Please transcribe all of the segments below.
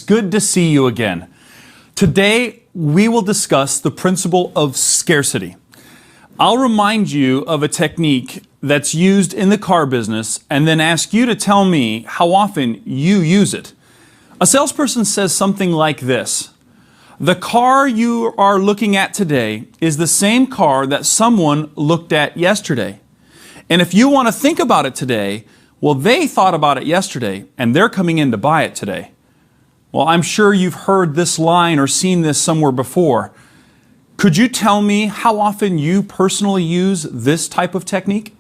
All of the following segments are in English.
good to see you again. Today, we will discuss the principle of scarcity. I'll remind you of a technique that's used in the car business and then ask you to tell me how often you use it. A salesperson says something like this: the car you are looking at today is the same car that someone looked at yesterday. And if you want to think about it today, well, they thought about it yesterday and they're coming in to buy it today. Well, I'm sure you've heard this line or seen this somewhere before. Could you tell me how often you personally use this type of technique?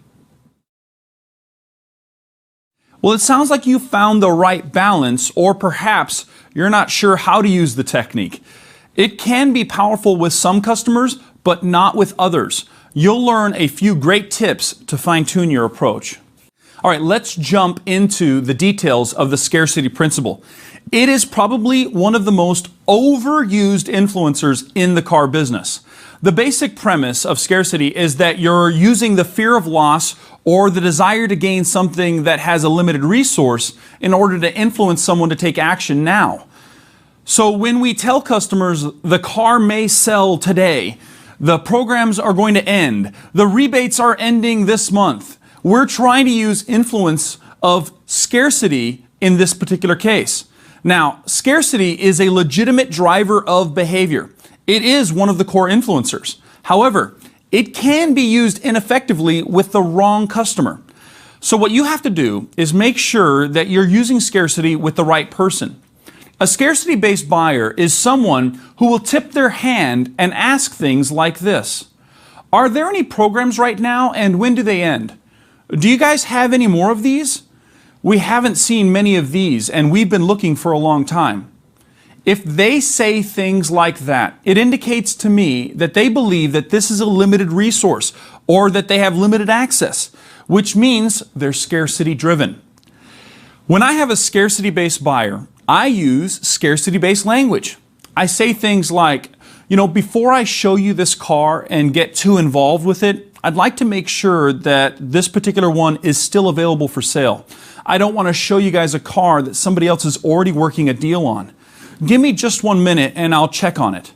Well, it sounds like you found the right balance, or perhaps you're not sure how to use the technique. It can be powerful with some customers, but not with others. You'll learn a few great tips to fine-tune your approach. All right, let's jump into the details of the scarcity principle. It is probably one of the most overused influencers in the car business. The basic premise of scarcity is that you're using the fear of loss or the desire to gain something that has a limited resource in order to influence someone to take action now. So when we tell customers the car may sell today, the programs are going to end, the rebates are ending this month, we're trying to use influence of scarcity in this particular case. Now, scarcity is a legitimate driver of behavior. It is one of the core influencers. However, it can be used ineffectively with the wrong customer. So what you have to do is make sure that you're using scarcity with the right person. A scarcity-based buyer is someone who will tip their hand and ask things like this: are there any programs right now, and when do they end? Do you guys have any more of these? We haven't seen many of these, and we've been looking for a long time. If they say things like that, it indicates to me that they believe that this is a limited resource or that they have limited access, which means they're scarcity driven. When I have a scarcity-based buyer, I use scarcity-based language. I say things like, before I show you this car and get too involved with it, I'd like to make sure that this particular one is still available for sale. I don't want to show you guys a car that somebody else is already working a deal on. Give me just 1 minute and I'll check on it.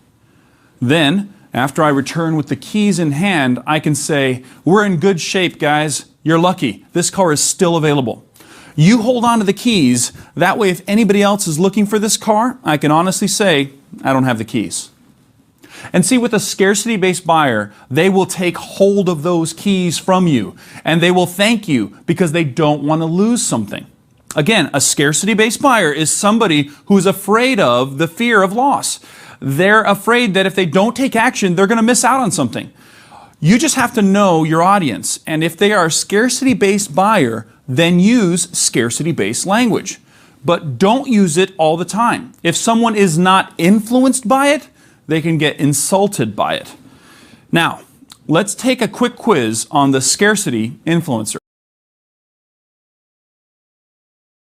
Then, after I return with the keys in hand, I can say, we're in good shape, guys. You're lucky. This car is still available. You hold on to the keys. That way, if anybody else is looking for this car, I can honestly say, I don't have the keys. And see, with a scarcity-based buyer, they will take hold of those keys from you, and they will thank you because they don't want to lose something. Again, a scarcity-based buyer is somebody who's afraid of the fear of loss. They're afraid that if they don't take action, they're going to miss out on something. You just have to know your audience, and if they are a scarcity-based buyer, then use scarcity-based language. But don't use it all the time. If someone is not influenced by it, they can get insulted by it. Now, let's take a quick quiz on the scarcity influencer.